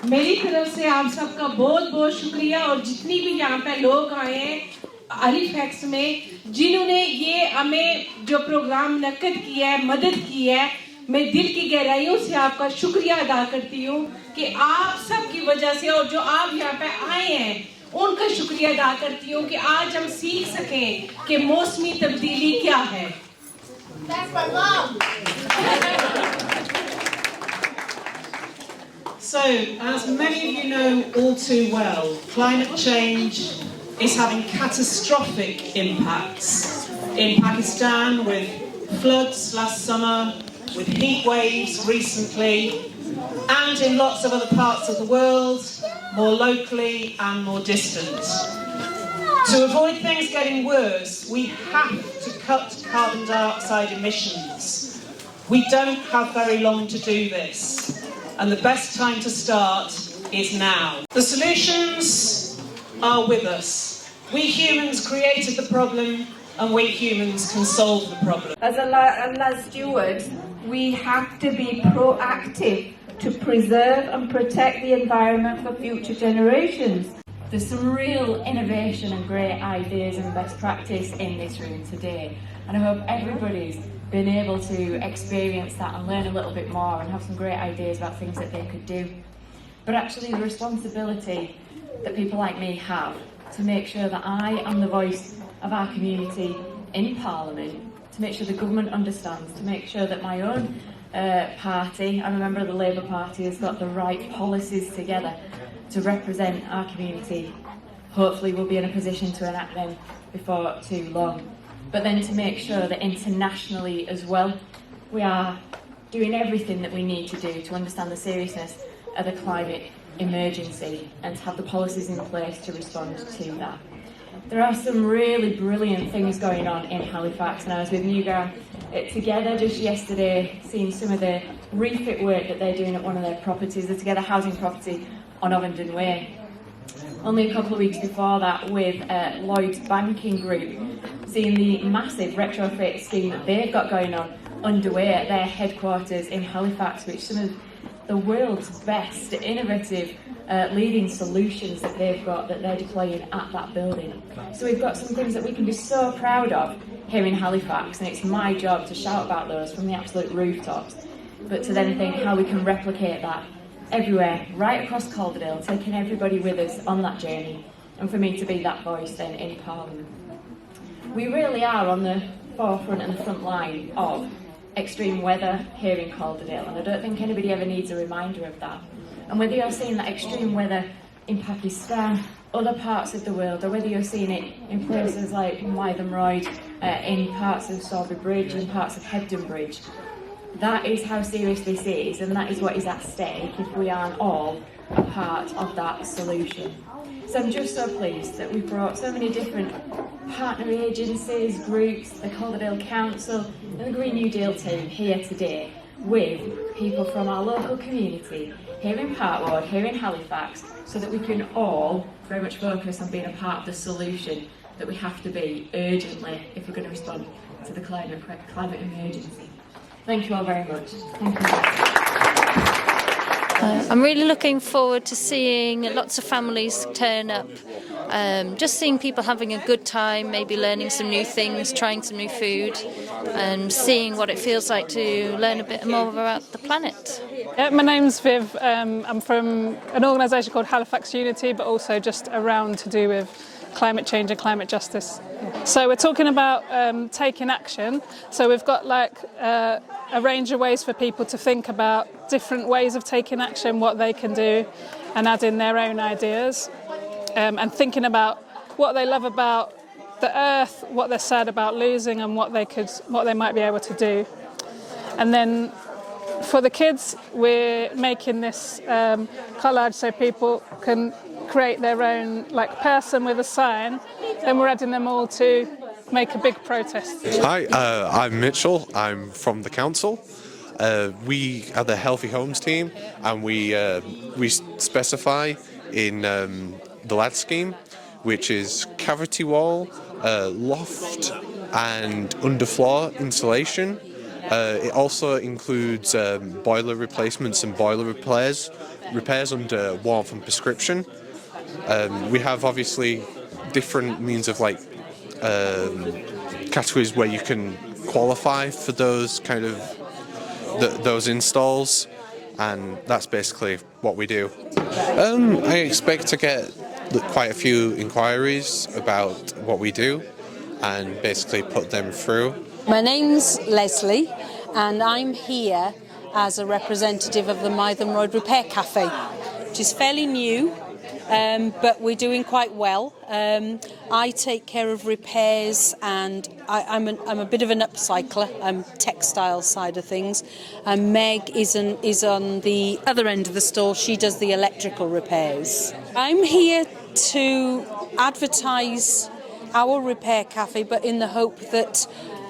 मेरी तरफ से आप सबका बहुत बहुत शुक्रिया और जितनी भी यहाँ पे लोग आए हैं हैलिफैक्स में जिन्होंने ये हमें जो प्रोग्राम मुनक्किद किया है मदद की है मैं दिल की गहराइयों से आपका शुक्रिया अदा करती हूँ कि आप सब की वजह से और जो आप यहाँ पे आए हैं उनका शुक्रिया अदा करती हूँ कि आज हम सीख सकें कि मौसमी तब्दीली क्या है। So, as many of you know all too well, climate change is having catastrophic impacts in Pakistan with floods last summer, with heat waves recently, and in lots of other parts of the world, more locally and more distant. To avoid things getting worse, we have to cut carbon dioxide emissions. We don't have very long to do this, and the best time to start is now. The solutions are with us. We humans created the problem, and we humans can solve the problem. As Allah's stewards, we have to be proactive to preserve and protect the environment for future generations. There's some real innovation and great ideas and best practice in this room today, and I hope everybody's been able to experience that and learn a little bit more and have some great ideas about things that they could do. But actually the responsibility that people like me have to make sure that I am the voice of our community in Parliament, to make sure the government understands, to make sure that my own party, I'm a member of the Labour Party, has got the right policies together to represent our community. Hopefully we'll be in a position to enact them before too long. But then to make sure that internationally as well, we are doing everything that we need to do to understand the seriousness of the climate emergency and to have the policies in place to respond to that. There are some really brilliant things going on in Halifax, and I was with Newgar together just yesterday, seeing some of the refit work that they're doing at one of their properties, the Together housing property on Ovenden Way. Only a couple of weeks before that with Lloyd's Banking Group, seeing the massive retrofit scheme that they've got going on underway at their headquarters in Halifax, which some of the world's best innovative leading solutions that they've got that they're deploying at that building. So we've got some things that we can be so proud of here in Halifax, and it's my job to shout about those from the absolute rooftops, but to then think how we can replicate that everywhere, right across Calderdale, taking everybody with us on that journey, and for me to be that voice then in Parliament. We really are on the forefront and the front line of extreme weather here in Calderdale, and I don't think anybody ever needs a reminder of that. And whether you're seeing that extreme weather in Pakistan, other parts of the world, or whether you're seeing it in places like Wytham Royd, in parts of Strawberry Bridge, in parts of Hebden Bridge, that is how serious this is, and that is what is at stake if we aren't all a part of that solution. So I'm just so pleased that we've brought so many different partner agencies, groups, the Calderdale Council and the Green New Deal team here today with people from our local community here in Parkwood, here in Halifax, so that we can all very much focus on being a part of the solution that we have to be urgently if we're going to respond to the climate emergency. Thank you all very much. Thank you. I'm really looking forward to seeing lots of families turn up, just seeing people having a good time, maybe learning some new things, trying some new food, and seeing what it feels like to learn a bit more about the planet. My name's Viv. I'm from an organisation called Halifax Unity, but also just around to do with climate change and climate justice. So we're talking about taking action. So we've got a range of ways for people to think about different ways of taking action, what they can do, and add in their own ideas, and thinking about what they love about the earth, what they're sad about losing, and what they might be able to do. And then for the kids, we're making this collage so people can create their own person with a sign. Then we're adding them all to make a big protest. Hi, I'm Mitchell. I'm from the council. We are the Healthy Homes team, and we specify in the LAD scheme, which is cavity wall, loft and underfloor insulation It also includes boiler replacements and boiler repairs under warmth and prescription. We have obviously different means of like categories where you can qualify for those kind of those installs, and that's basically what we do. I expect to get quite a few inquiries about what we do and basically put them through. My name's Leslie and I'm here as a representative of the Mytham Road Repair Cafe, which is fairly new, but we're doing quite well. I take care of repairs and I'm a bit of an upcycler. I'm textile side of things, and Meg is on the other end of the store. She does the electrical repairs. I'm here to advertise our repair cafe, but in the hope that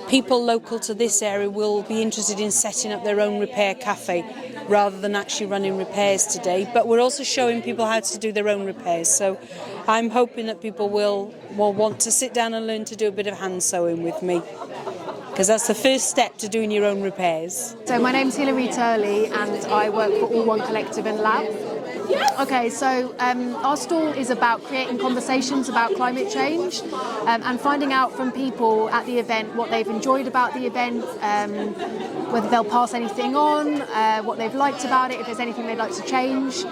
people local to this area will be interested in setting up their own repair cafe rather than actually running repairs today. But we're also showing people how to do their own repairs. So I'm hoping that people will want to sit down and learn to do a bit of hand sewing with me, because that's the first step to doing your own repairs. So my name's Hilary Turley and I work for All One Collective and Lab. Okay, so our stall is about creating conversations about climate change and finding out from people at the event what they've enjoyed about the event, whether they'll pass anything on, what they've liked about it, if there's anything they'd like to change.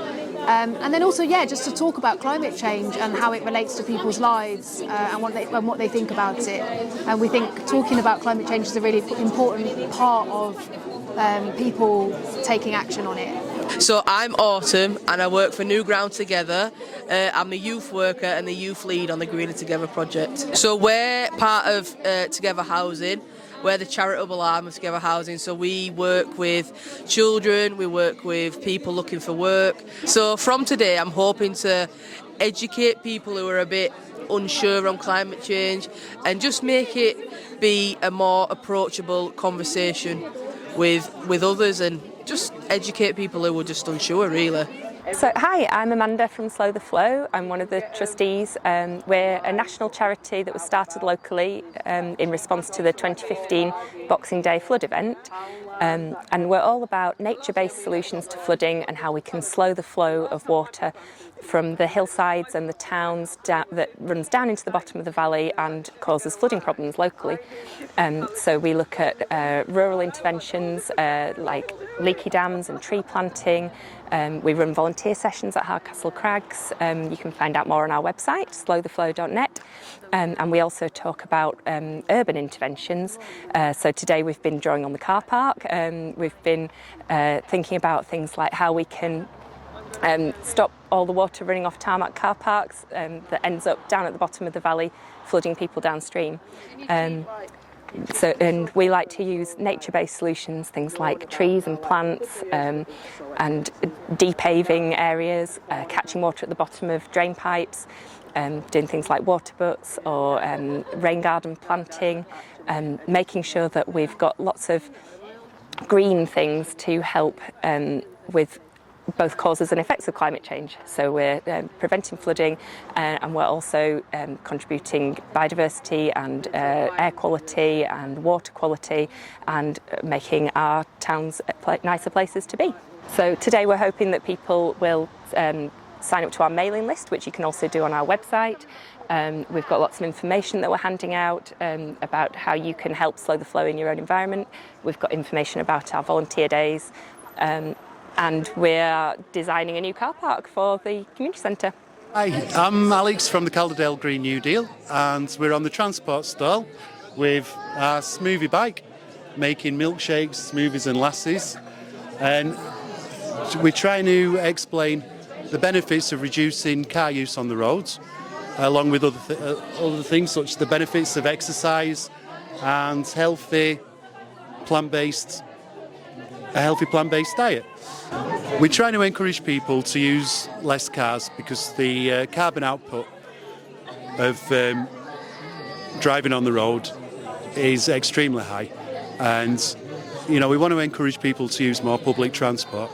And then also, just to talk about climate change and how it relates to people's lives and what they think about it. And we think talking about climate change is a really important part of people taking action on it. So I'm Autumn and I work for New Ground Together. I'm the youth worker and the youth lead on the Greener Together project. So we're part of Together Housing. We're the charitable arm of Together Housing, so we work with children, we work with people looking for work. So from today I'm hoping to educate people who are a bit unsure on climate change and just make it be a more approachable conversation with others and just educate people who are just unsure, really. So, hi, I'm Amanda from Slow the Flow. I'm one of the trustees. We're a national charity that was started locally in response to the 2015 Boxing Day flood event. And we're all about nature-based solutions to flooding and how we can slow the flow of water from the hillsides and the towns that runs down into the bottom of the valley and causes flooding problems locally. So we look at rural interventions like leaky dams and tree planting. We run volunteer sessions at Hardcastle Crags. You can find out more on our website, slowtheflow.net. And we also talk about urban interventions. So today we've been drawing on the car park. We've been thinking about things like how we can stop all the water running off tarmac car parks that ends up down at the bottom of the valley, flooding people downstream. And we like to use nature-based solutions, things like trees and plants and depaving areas, catching water at the bottom of drain pipes, doing things like water butts or rain garden planting, making sure that we've got lots of green things to help with both causes and effects of climate change. So we're preventing flooding and we're also contributing biodiversity and air quality and water quality and making our towns nicer places to be. So today we're hoping that people will sign up to our mailing list, which you can also do on our website. We've got lots of information that we're handing out about how you can help slow the flow in your own environment. We've got information about our volunteer days. And we're designing a new car park for the community centre. Hi, I'm Alex from the Calderdale Green New Deal, and we're on the transport stall with our smoothie bike, making milkshakes, smoothies and lassis. And we're trying to explain the benefits of reducing car use on the roads, along with other things such as the benefits of exercise and a healthy plant-based diet. We're trying to encourage people to use less cars because the carbon output of driving on the road is extremely high, and we want to encourage people to use more public transport.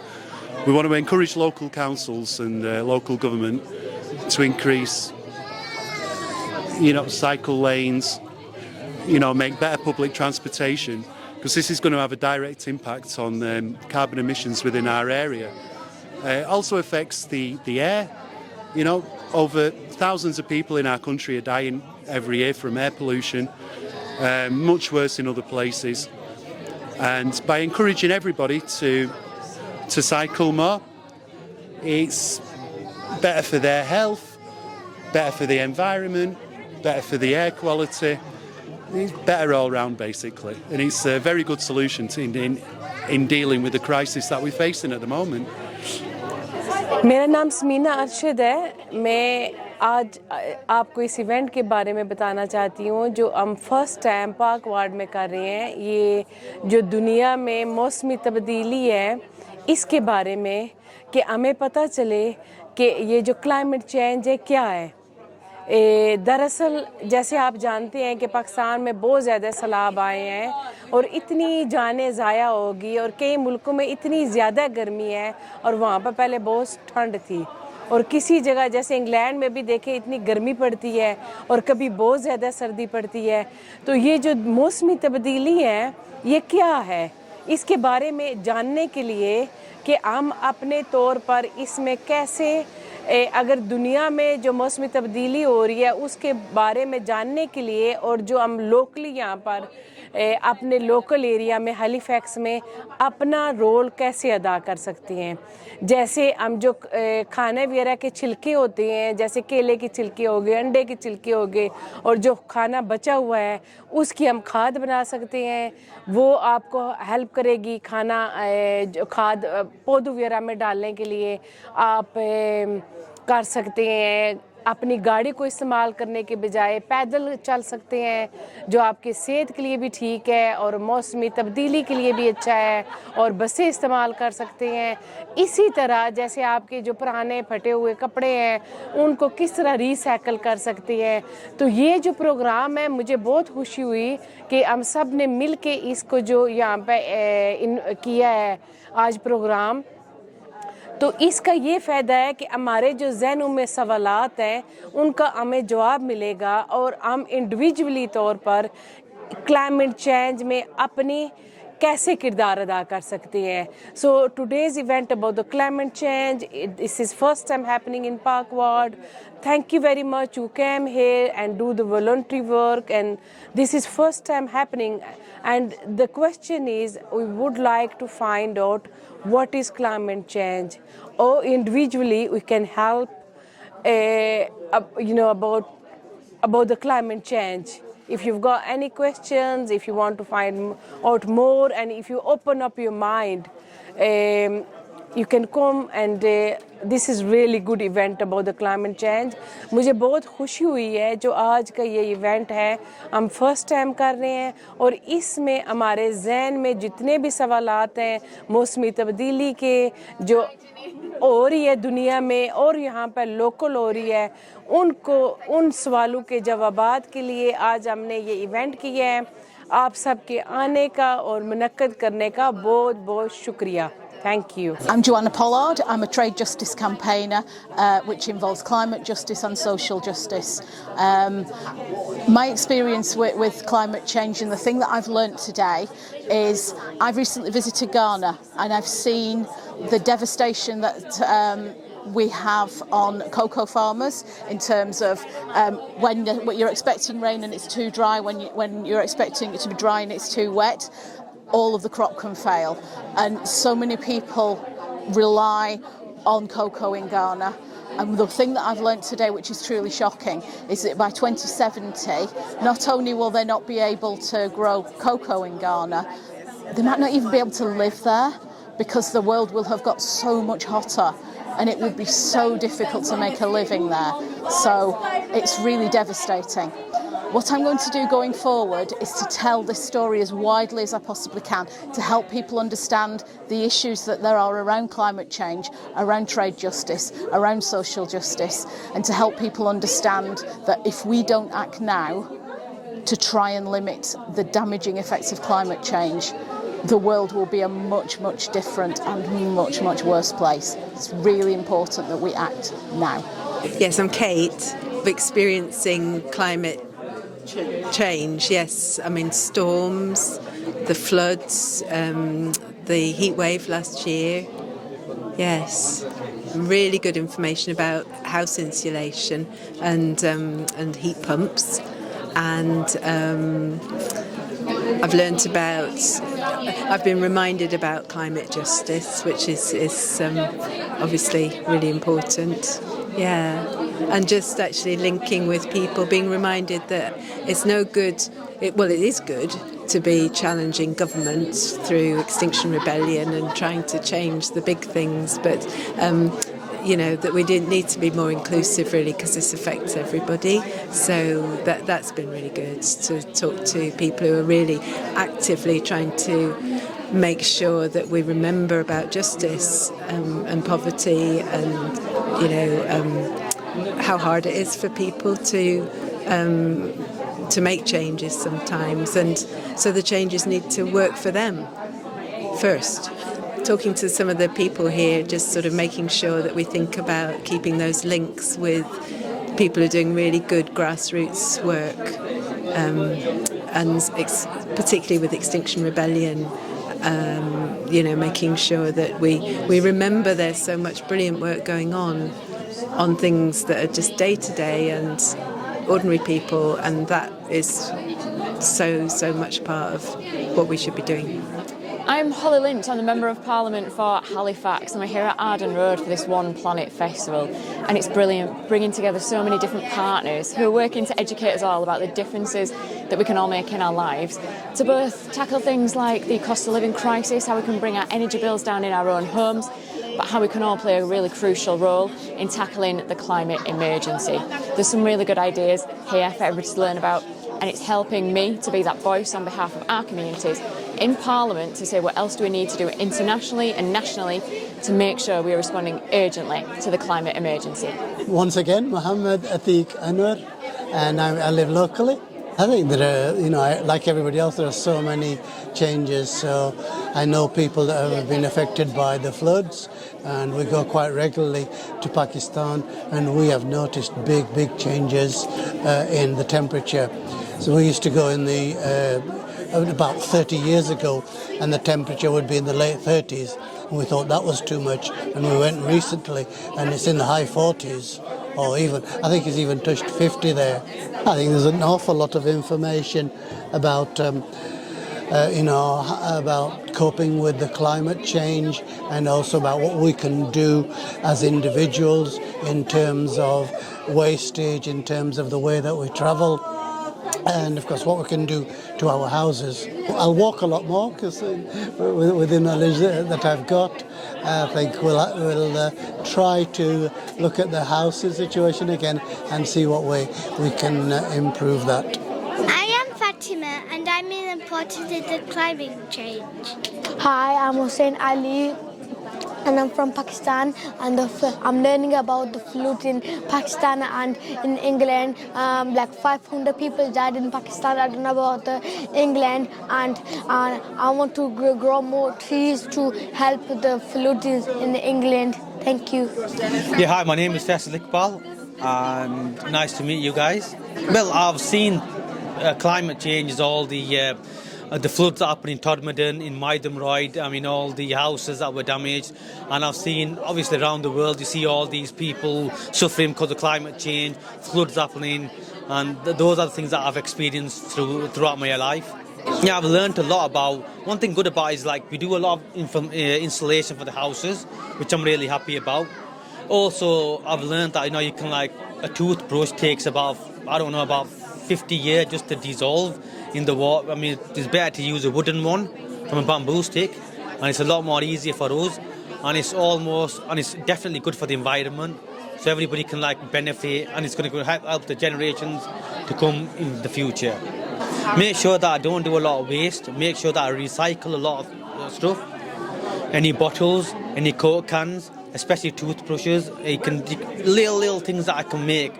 We want to encourage local councils and local government to increase cycle lanes, make better public transportation, because this is going to have a direct impact on carbon emissions within our area. It also affects the air. You know, over thousands of people in our country are dying every year from air pollution, much worse in other places. And by encouraging everybody to cycle more, it's better for their health, better for the environment, better for the air quality. It's better all round, basically. And it's a very good solution in dealing with the crisis that we're facing at the moment. मेरा नाम समीना अरशद है। मैं आज आपको इस event के बारे में बताना चाहती हूँ जो हम फर्स्ट टाइम पार्क वार्ड में कर रहे हैं। ये जो दुनिया में मौसमी तब्दीली है इसके बारे में कि हमें पता चले कि ये जो क्लाइमेट चेंज है क्या है। दरअसल जैसे आप जानते हैं कि पाकिस्तान में बहुत ज़्यादा सैलाब आए हैं और इतनी जानें ज़ाया होगी और कई मुल्कों में इतनी ज़्यादा गर्मी है और वहाँ पर पहले बहुत ठंड थी और किसी जगह जैसे इंग्लैंड में भी देखें इतनी गर्मी पड़ती है और कभी बहुत ज़्यादा सर्दी पड़ती है। तो ये जो मौसमी तब्दीली है ये क्या है, इसके बारे में जानने के लिए कि हम अपने तौर पर इसमें कैसे अगर दुनिया में जो मौसमी तब्दीली हो रही है उसके बारे में जानने के लिए और जो हम लोकली यहाँ पर अपने लोकल एरिया में हैलिफैक्स में अपना रोल कैसे अदा कर सकते हैं। जैसे हम जो खाने वगैरह के छिलके होते हैं, जैसे केले की छिलके हो गए, अंडे के छिलके हो गए और जो खाना बचा हुआ है उसकी हम खाद बना सकते हैं। वो आपको हेल्प करेगी खाना जो खाद पौधों वगैरह में डालने के लिए आप कर सकते हैं। अपनी गाड़ी को इस्तेमाल करने के बजाय पैदल चल सकते हैं जो आपकी सेहत के लिए भी ठीक है और मौसमी तब्दीली के लिए भी अच्छा है और बसें इस्तेमाल कर सकते हैं। इसी तरह जैसे आपके जो पुराने फटे हुए कपड़े हैं उनको किस तरह रिसाइकल कर सकते हैं। तो ये जो प्रोग्राम है मुझे बहुत खुशी हुई कि हम सब ने मिल के इसको जो यहाँ पे किया है आज प्रोग्राम, तो इसका ये फ़ायदा है कि हमारे जो ज़हनों में सवालात हैं उनका हमें जवाब मिलेगा और हम इंडिविजुअली तौर पर क्लाइमेट चेंज में अपनी कैसे किरदार अदा कर सकते हैं। सो today's event about the climate change, this is first time happening in park ward. Thank you very much. You came here and do the voluntary work, and this is first time happening. And the question is, we would like to find out what is climate change, or individually we can help, about the climate change. If you've got any questions, if you want to find out more, and if you open up your mind, you can come and this is really good event about the climate change. मुझे बहुत खुशी हुई है जो आज का ये event है हम फर्स्ट टाइम कर रहे हैं और इसमें हमारे ज़हन में जितने भी सवालात हैं मौसमी तब्दीली के जो हो रही है दुनिया में और यहाँ पर लोकल हो रही है उन सवालों के जवाबात के लिए आज हमने ये इवेंट किया है। आप सबके आने का और मुनक्कद करने का बहुत बहुत शुक्रिया। Thank you. I'm Joanna Pollard. I'm a trade justice campaigner which involves climate justice and social justice. My experience with climate change and the thing that I've learnt today is I've recently visited Ghana and I've seen the devastation that we have on cocoa farmers in terms of when you're expecting rain and it's too dry, when you're expecting it to be dry and it's too wet, all of the crop can fail. And so many people rely on cocoa in Ghana. And the thing that I've learnt today, which is truly shocking, is that by 2070, not only will they not be able to grow cocoa in Ghana, they might not even be able to live there because the world will have got so much hotter and it would be so difficult to make a living there. So it's really devastating. What I'm going to do going forward is to tell this story as widely as I possibly can to help people understand the issues that there are around climate change, around trade justice, around social justice, and to help people understand that if we don't act now to try and limit the damaging effects of climate change, the world will be a much, much different and much, much worse place. It's really important that we act now. Yes, I'm Kate, experiencing climate change. Yes, I mean storms, the floods, the heat wave last year. Yes, really good information about house insulation and heat pumps, and I've been reminded about climate justice, which is obviously really important. Yeah, and just actually linking with people, being reminded that it's no good. It is good to be challenging government through Extinction Rebellion and trying to change the big things, but that we didn't need to be more inclusive really, because this affects everybody. So that's been really good to talk to people who are really actively trying to make sure that we remember about justice and poverty, and how hard it is for people to make changes sometimes, and so the changes need to work for them first. Talking to some of the people here, just sort of making sure that we think about keeping those links with people who are doing really good grassroots work, and particularly with Extinction Rebellion, making sure that we remember there's so much brilliant work going on things that are just day to day and ordinary people, and that is so much part of what we should be doing. I'm Holly Lynch, I'm the Member of Parliament for Halifax, and we're here at Arden Road for this One Planet Festival, and it's brilliant, bringing together so many different partners who are working to educate us all about the differences that we can all make in our lives, to both tackle things like the cost of living crisis, how we can bring our energy bills down in our own homes, but how we can all play a really crucial role in tackling the climate emergency. There's some really good ideas here for everybody to learn about, and it's helping me to be that voice on behalf of our communities in Parliament to say what else do we need to do internationally and nationally to make sure we are responding urgently to the climate emergency. Once again, Mohammed Atiq Anwar, and I live locally. I think that, like everybody else, there are so many changes. So I know people that have been affected by the floods, and we go quite regularly to Pakistan, and we have noticed big changes in the temperature. So we used to go in about 30 years ago, and the temperature would be in the late 30s, and we thought that was too much, and we went recently, and it's in the high 40s, or even, I think it's even touched 50 there. I think there's an awful lot of information about about coping with the climate change, and also about what we can do as individuals in terms of wastage, in terms of the way that we travel, and of course what we can do to our houses. I'll walk a lot more, because with the knowledge that I've got, I think we'll try to look at the housing situation again and see what way we can improve that. I am Fatima, and I'm in importance of the climate change. Hi, I'm Hussein Ali, and I'm from Pakistan, and I'm learning about the flood in Pakistan and in England. Like 500 people died in Pakistan. I don't know about England, and I want to grow more trees to help the flood in England. Thank you. Yeah, hi, my name is Faisal Iqbal, and nice to meet you guys. Well, I've seen climate change is all the floods that happened in Todmorden, in Maidam Royd, all the houses that were damaged. And I've seen, obviously around the world, you see all these people suffering because of climate change, floods happening, and those are the things that I've experienced throughout my life. Yeah, I've learned a lot about, one thing good about it is we do a lot of installation for the houses, which I'm really happy about. Also, I've learned that, you can a toothbrush takes about 50 years just to dissolve in the water. It's better to use a wooden one from a bamboo stick, and it's a lot more easier for us, and it's definitely good for the environment, so everybody can benefit, and it's going to help the generations to come in the future. Make sure that I don't do a lot of waste, make sure that I recycle a lot of stuff, any bottles, any Coke cans, especially toothbrushes. Little things that I can make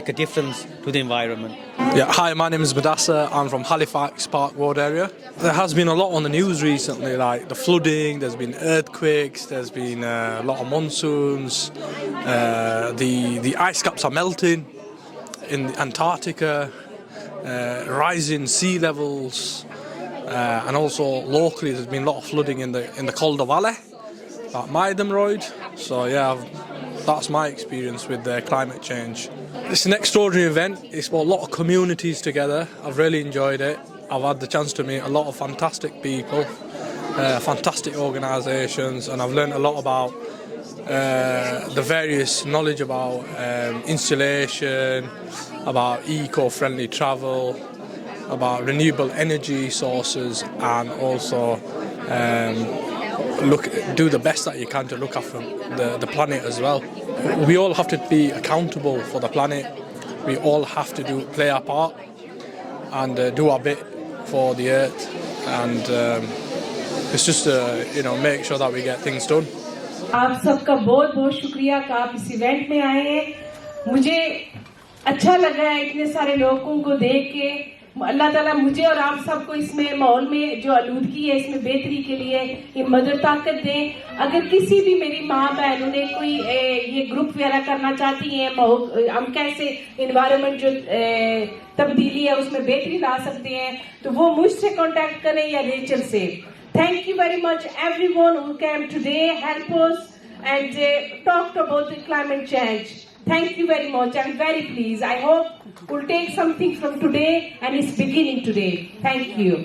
a difference to the environment. Yeah, hi, my name is Madassa. I'm from Halifax, Park Ward area. There has been a lot on the news recently, like the flooding, there's been earthquakes, there's been a lot of monsoons, the ice caps are melting in Antarctica, rising sea levels, and also locally there's been a lot of flooding in the Calder Valley, at Mytham Road. So yeah, that's my experience with climate change. It's an extraordinary event. It's brought a lot of communities together. I've really enjoyed it. I've had the chance to meet a lot of fantastic people, fantastic organisations, and I've learned a lot about the various knowledge about insulation, about eco-friendly travel, about renewable energy sources, and also do the best that you can to look after the planet as well. We all have to be accountable for the planet. We all have to play our part and do our bit for the earth, and it's just make sure that we get things done. आप सबका बहुत बहुत शुक्रिया कि आप इस event में आए हैं। मुझे अच्छा लगा है इतने सारे लोगों को देख के। अल्लाह ताला मुझे और आप सबको इसमें माहौल में जो आलूदगी है इसमें बेहतरी के लिए ये मदद ताकत दें। अगर किसी भी मेरी माँ बहनों ने कोई ये ग्रुप वगैरह करना चाहती हैं, हम कैसे एनवायरनमेंट जो तब्दीली है उसमें बेहतरी ला सकते हैं, तो वो मुझसे कांटेक्ट करें या नेचर से। Thank you very much everyone who came today, help us and talked about the climate change. Thank you very much. I'm very pleased. I hope we'll take something from today and it's beginning today. Thank you.